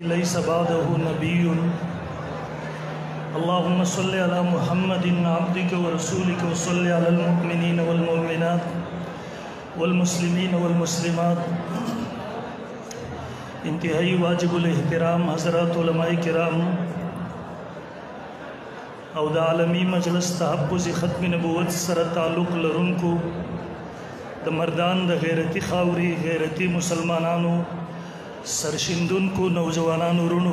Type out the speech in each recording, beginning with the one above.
लैसा बादहु नबियुन अल्लाहुम्मा सल्लि अला मुहम्मदिन अब्दिका व रसूलिका व सल्लि अलल मुमिनीन वल मुमिनात वल मुस्लिमीन वल मुस्लिमात। इंतहाई वाजिबुल एहतराम हज़रात उलमाए किराम और द आलमी मजलिस तहफ़्फ़ुज़ ख़त्म नबूवत सर ताल्लुक़ लरुनको द मर्दान द गैरती खावरी गैरती मुसलमानानो सरशिंदुन को नौजवानान रुणु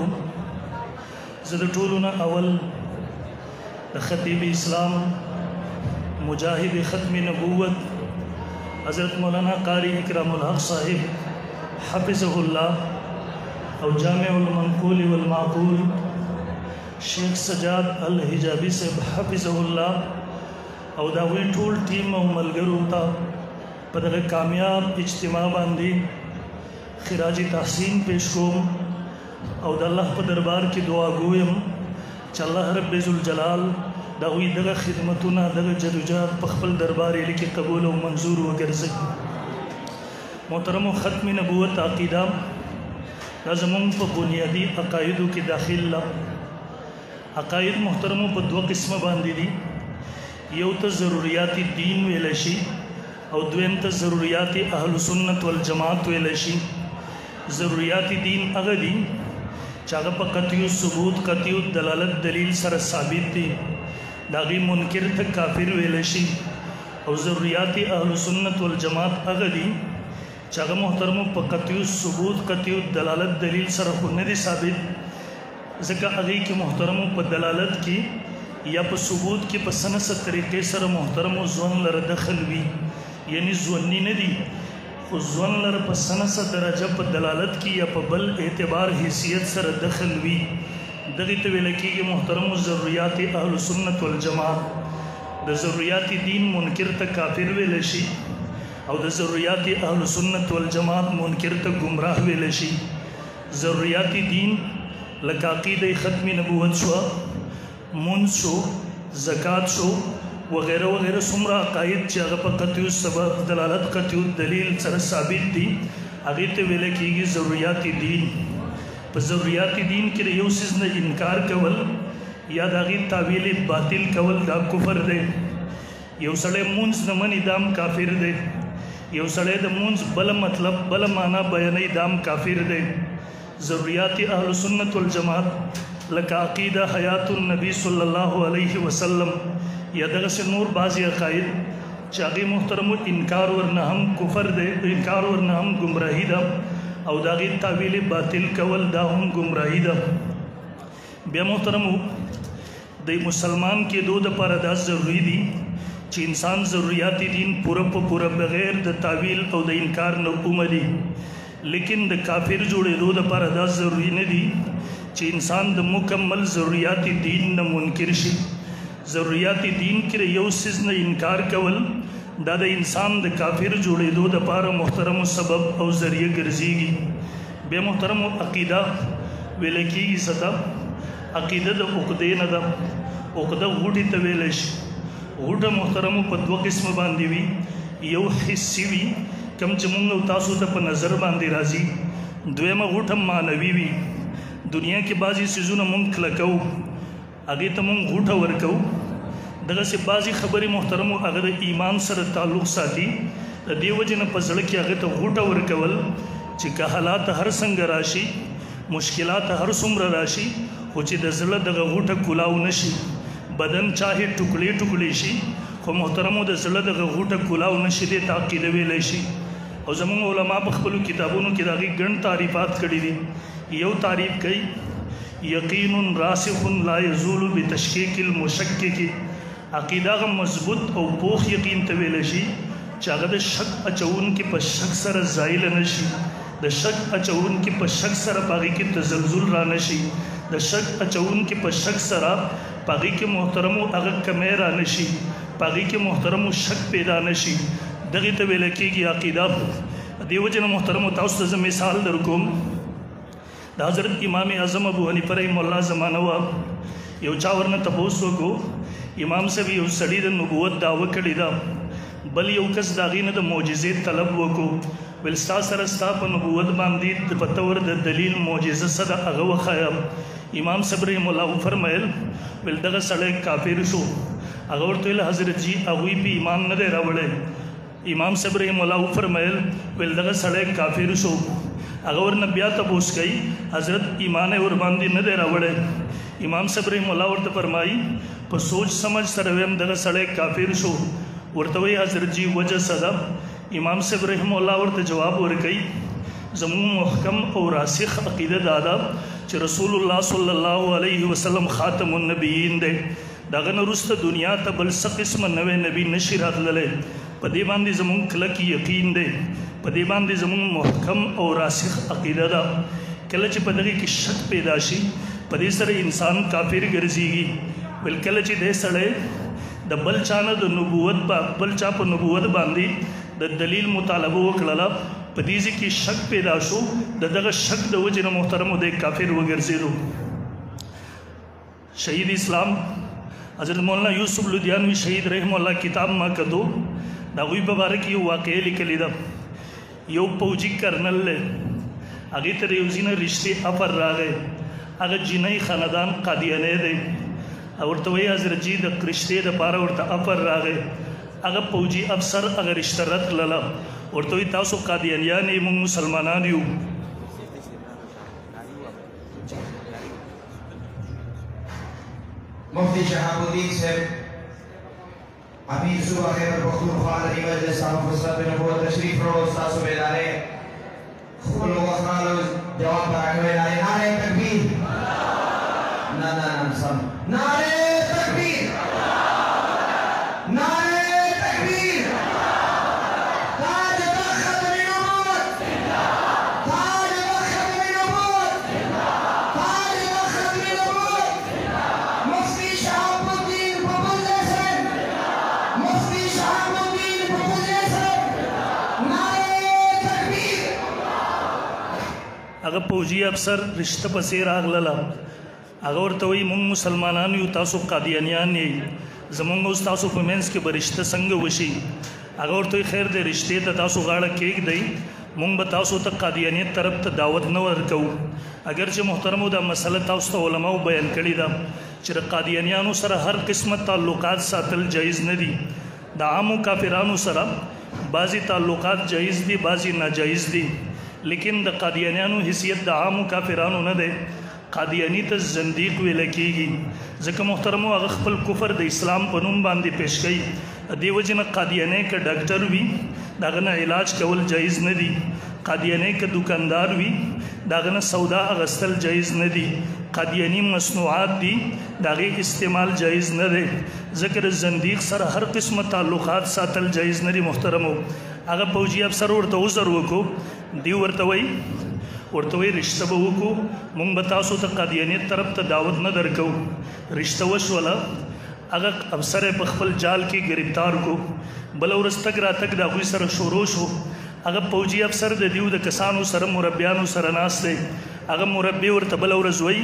ज़द टोलुना अवल द ख़तीब इस्लाम मुजाहिद ख़त्म नबूवत हज़रत मौलाना कारी इकरामुल हक़ साहिब हफ़िज़हुल्लाह और जामिउल मनक़ूल वल माक़ूल शेख सजाद अल हिजाबी से हफ़िज़हुल्लाह और दावी टोल टीम और मलगरूता पदर कामयाब इज्तिमा बांधी खिराजी तहसीन पेश कोम और अल्लाह पर दरबार की दुआ गोयम अल्लाह रब्बुल जलाल दावी दगा खिदमतुना दगा जदुजात पखपल दरबार के कबूल और मंजूर व गर्ज़ मोहतरम ख़त्म नबूवत अक़ीदा नज़मों पर बुनियादी अक़ाइदों की दाखिल अक़ाइद मोहतरमों पर दो किस्म बांधी दी यो तो ज़रूरियाती दीन वेलशी और द्वेम तो ज़रूरियाती अहल सुन्नत वल जमात वेलशी। ज़रूरियाती दीन अगदी चागा पर कतियु सबूत कतियु दलालत दलील सर साबित थी दागी मुनकिर तक काफिर वेलशी और ज़रूरियाती अहल सुन्नत वल जमात अगदी चागा मोहतरमों पर कतियु सबूत कतियु दलालत दलील सर खुन्नदी साबित ज़का अगी के मोहतरमों पर दलालत की या पर सबूत की पसंद से तरीके सर मोहतरमों ज़्वन लर दखल भी यानी ज़्वन्नी नदी ज़्वन लर पसंद से दरजा पर दलालत की या पर बल एतबार हैसियत सर दखल भी दगी तवेल की मोहतरम ज़रूरियाती अहल सुन्नत वल जमात द ज़रूरियाती दीन मुनकिर तक काफिर वेलशी और द ज़रूरियाती अहल सुन्नत वल जमात मुनकिर तक गुमराह वेलशी। ज़रूरियाती दीन लकाक़ीद ख़त्म नबूवत शो मुन शो ज़कात शो वगैरह वगैरह सुमरा अक़ाइद चागा पर कतियु सबब दलालत कतियु दलील सर साबित दी आगे तो वेले की ज़रूरियाती दीन पर ज़रूरियाती दीन के यो सिज़ ने इनकार कवल या दागी तावील बातिल कवल दा कुफर दे यो सड़े मुंज नमन इदाम काफिर दे यो सड़े द मुंज बल मतलब बल माना बयान इदाम काफिर दे। ज़रूरियाती अहल सुन्नत वल जमात लकाक़ीदा हयातुन नबी सल्लल्लाहु अलैहि वसल्लम या दग से नूर बाज़ी अक़ाइद चागी मोहतरम इनकार वर न हम कुफर दे इनकार वर न हम गुमराही दा और दागी तावील बातिल कवल दा हम गुमराही दा बे मोहतरम दे मुसलमान के दो द पर अदा ज़रूरी दी ची इंसान ज़रूरियाती दीन पूरा बग़ैर द तावील और द इनकार न उमदी लेकिन द काफिर जोड़े दो द पर अदा ज़रूरी न दी ची इंसान द मुकम्मल ज़रूरियाती दीन न मुनकिर शी। ज़रूरियाती दीन के यो सिज़ न इनकार कवल दादा इंसान द काफिर जोड़े दो द पार मोहतरम सबब और ज़रिए गर्जीगी बे मोहतरम अक़ीदा वेले की सतह अक़ीदा द उक़दे न दा उक़दा ऊटी तवेलश ऊटा मोहतरम पर दो किस्म बांधी हुई यो हिस्सी हुई कम चमुंग तासु तप नज़र बांधी राजी द्वेमा ऊठम मानवी हुई दुनिया के बाजी सिजुन मुंख लकऊ आगे तमुंग ऊठा वर्कऊ दगा से बाजी खबरी मोहतरम अगर ईमान सर ताल्लुक़ साथी देवजन पजड़ के अगर तो ऊठा वर्कवल चिका हालात हर संग राशि मुश्किलात हर सुम्र राशि उची दजल दगा ऊठा कुलाऊ नशी बदन चाहे टुकड़े टुकड़े शी खो मोहतरम दजल दगा ऊठा कुलाऊ नशी दे ताक़ीद वेलशी और ज़मून उलमा बखबलु किताबों की दागी गण तारीफ़ात कड़ी दी यो तारीफ़ कई यकीनुन रासिखुन ला यज़ूलु बितशकीकिल मुशक्किकी अक़ीदा का मजबूत और पोख यकीन तवेलशी चागद शक अचौन की पशक सर ज़ाइल नशी द शक अचौन की पशक सर पागी की तज़ल्ज़ुल रानशी द शक अचौन की पशक सरा पागी के मोहतरम अगर कमेरा नशी पागी के मोहतरम शक पैदा नशी दगी तवेल की अक़ीदा देवजन मोहतरम ताउस मिसाल दरकुम हज़रत इमाम आज़म अबू हनीफ़ा रहमहुल्लाह ज़मानवा यो चावरन तपोसो को इमाम से भी सड़ी द नबूवत दावा कड़ी दा बल यो कस दागी न द मोजिज़े तलब वको ویل ستا سره ستا په نبوت باندې په تور د دلیل معجزه څه ده هغه وښایم. امام صاحب رحم الله وفرمیل ویل دغه سړی کافر شو. هغه ورته ویل حضرت جي هغوی په ایمان نه دی راوړی. امام صاحب رحم الله وفرمیل ویل دغه سړی کافر شو. هغه ورنه بیا تپوس کوي حضرت ایمان یې ورباندې نه دی راوړی. امام صاحب رحم الله ورته فرمایي په سوچ سمجھ سره ویم دغه سړی کافر شو. ورته وایي حضرت جي وجه څه ده؟ امام صاحب رحم الله ورته جواب ورکوي زموږ محکم او راسخ عقیده دا ده چې رسول الله صلی الله علیه وسلم خاتم النبیین دی. دغه نه وروسته دنیا ته بل څه قسمه نوی نبی نشي راتللی. په دې باندې زموږ کلک یقین دی. په دې باندې زموږ محکم او راسخ عقیده ده. کله چې په دغې کې شک پیدا شي په دې سره انسان کافر ګرځېږي. ویل کله چې دې سړی د بل چا نه د نبوت بل چا په نبوت باندې د دلیل مطالبه وکړله په دې کې شک پیدا شو. د دغه شک د وجې نه محترمو دی کافر وګرځېدو. شهید اسلام حضرت مولانا یوسف لدھیانوی شهید رحم الله کتاب ما کتو د هغوی په باره کې یو واقعه لیکلې ده. یو پوجي کرنل دی هغې ته د یو ځینې رشتې افر راغی. هغه جنۍ خاندان قادیانی دی. ورته وایي حضرت جي د رشتې دپاره ورته افر راغی. هغه پوجي افسر هغه رشته رد کړله. ورته وایي تاسو قادیانیان یې موږ مسلمانان یو. مفتی شهاب الدین صاحب امیر صوبہ خیبر پختونخوا علی مجلس صاحب فرصت نبوت تشریف رو استاد بیدارے خپل وخت جواب راکوي. نعرہ تکبیر نه سم نعرہ تکبیر نعرہ تکبیر تاج بخت نبوت تاج بخت نبوت تاج بخت نبوت مفتی شهاب الدین پپوزیشن مفتی شهاب الدین پپوزیشن نعرہ تکبیر. هغه پوجي افسر رشته پسې راغلله. هغه ورته وایي موږ مسلمانان یو تاسو قادیانیان یې زموږ او ستاسو په منځ کې به رشته څنګه وشي؟ هغه ورته وایي خیر دی رشتې ته تاسو غاړه کېږدئ موږ به تاسو ته قادیانیت طرف ته دعوت نه ورکوو. اگر چې محترمو دا مسله تاسو ته علماو بیان کړې ده چې د قادیانیانو سره هر قسمه تعلقات ساتل جایز نه دي. د عامو کافرانو سره بعضې تعلقات جایز دي بعضې ناجایز دي. لیکن د قادیانیانو حیثیت د عامو کافرانو نه دی. قادیانی ته زندیق ویل کېږي ځکه محترمو هغه خپل کفر د اسلام په نوم باندې پیش کوي. دې وجې نه قادیانی که ډاکټر وي د هغه نه علاج کول جایز نه دي. قادیانی که دکاندار وي د هغه نه سودا اخیستل جایز نه دي. قادیانی مصنوعات دي د هغې استعمال جایز نه دی ځکه د زندیق سره هر قسمه تعلقات ساتل جایز نه دي. محترمو هغه پوجي افسر ورته عذر وکړو. دی ورته وایي رشته به وکړو موږ به تاسو ته قادیانیت طرف ته دعوت نه درکوو. رشته وشوله. هغه افسر یې په خپل جال کې گرفتار کو. بله ورځ تګ راتګ د هغوی سره شروع شو. هغه پوجي افسر د دیو د کسانو سره مربیانو سره ناست دی. هغه مربي ورته بله ورځ وایي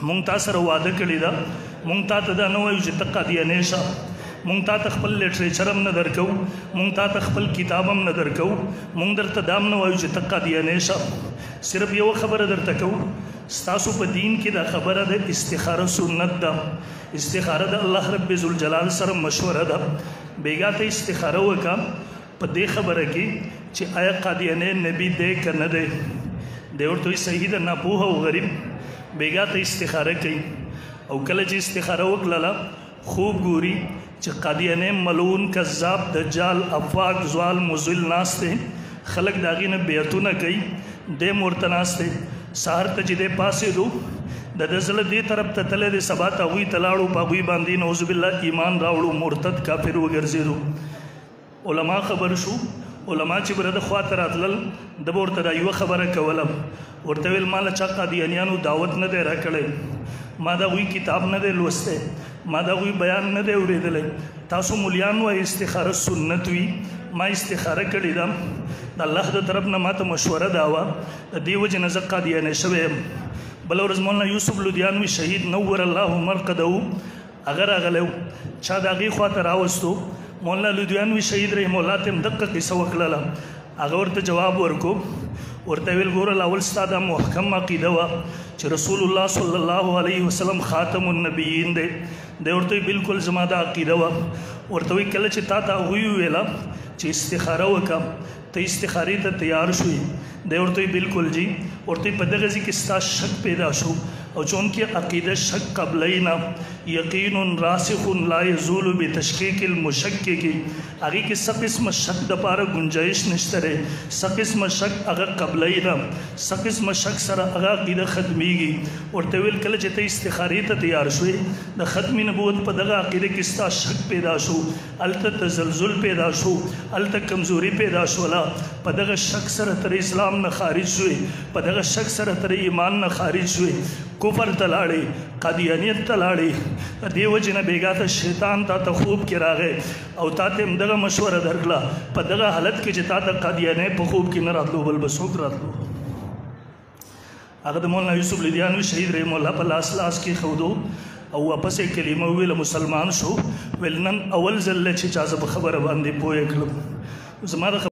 موږ تا سره واده کړې ده موږ تا ته دا نه وایو چې ته قادیانی شه. مونږ تا ته خپل لټریچر هم نه درکو مونږ تا ته خپل کتاب هم نه درکو مونږ درته دام نه وایو چې ته قادیانی شه. صرف یو خبره درته کوو ستاسو په دین کې دا خبره ده استخاره سنت ده. استخاره د الله رب ذوالجلال سره مشوره ده. بیګا ته استخاره وکړه په دې خبره کې چې آیا قادیانی نبی دی که نه دی. دی ورته وایي صحیح ده ناپوهه او غریب بیګا ته استخاره کوي. او کله چې استخاره وکړله خوب ګوري چې قادیانی ملعون کذاب دجال افواک زوال مضل ناست دی. خلک د هغې نه بیعتونه کوي دی ورته ناست دی. سهار ته چې دی پاڅېدو د ده زړه دې طرف ته تللی دی سبا ته هغوی ته لاړو په هغوی باندې نعوذ بالله ایمان راوړو مرتد کافر وګرځېدو. علما خبر شو. علما چې به د خوا ته راتلل ده به ورته دا یوه خبره کوله ورته ویل ما له چا قادیانیانو دعوت نه دی راکړی ما د هغوی کتاب نه دی لوستی ما د هغوی بیان نه دی اورېدلی. تاسو مولیان وایي استخاره سنت وي ما استخاره کړې ده د الله د طرف نه ما ته مشوره دا وه د دې وجې نه زه قادیانی شوی یم. بله ورځ مولانا یوسف لدھیانوي شهید نور الله مرقده هغه راغلی چا د هغې خوا ته راوستو. مولانا لدھیانوي شهید رحم الله ته هم دقه قصه وکړله. هغه ورته جواب ورکو ورته ویل ګوره لاول ستا دا محکم عقیده وه چې رسول الله صلی الله علیه وسلم خاتم النبیین دی ورته بالکل زما دا عقیده وه ورته وی کله چې تا ته هغوی وویله چې استخاره وکړه ته استخارې ته تیار شوې دی ورته بالکل جی ورته په دغه ځای کې ستا شک پیدا شو او چونکہ عقیدہ شک قبلینا یقین راسخ لا یزول بتشکیک المشکک اگه کې څه قسم شک د پاره گنجائش نشته ره څه قسم شک هغه قبلینا څه قسم شک سره هغه عقیده ختمیږي ورته ویل کله چې ته استخارې ته تیار شوې د ختم نبوت په دغه عقیده کې ستا شک پیدا شو الته تزلزل پیدا شو الته کمزوري پیدا شولا په دغه شک سره تر اسلام نه خارج شوې په دغه شک سره تر ایمان نه خارج شوې کفر تلاړې قادیانیت تلاړې دیو جن بیګا ته شیطان تا خوب کې راغې او تا ته دغه مشوره درکړه په دغه حالت کې چې تا ته قادیانه په خوب کې نه راتلو بل بسوک راتلو هغه د مولانا یوسف لیدیانوي شهید رحم الله په لاس کې خودو او واپس کلمه ویل مسلمان شو ولنن اول ځل چې چا زه په خبره باندې پوه کړم زما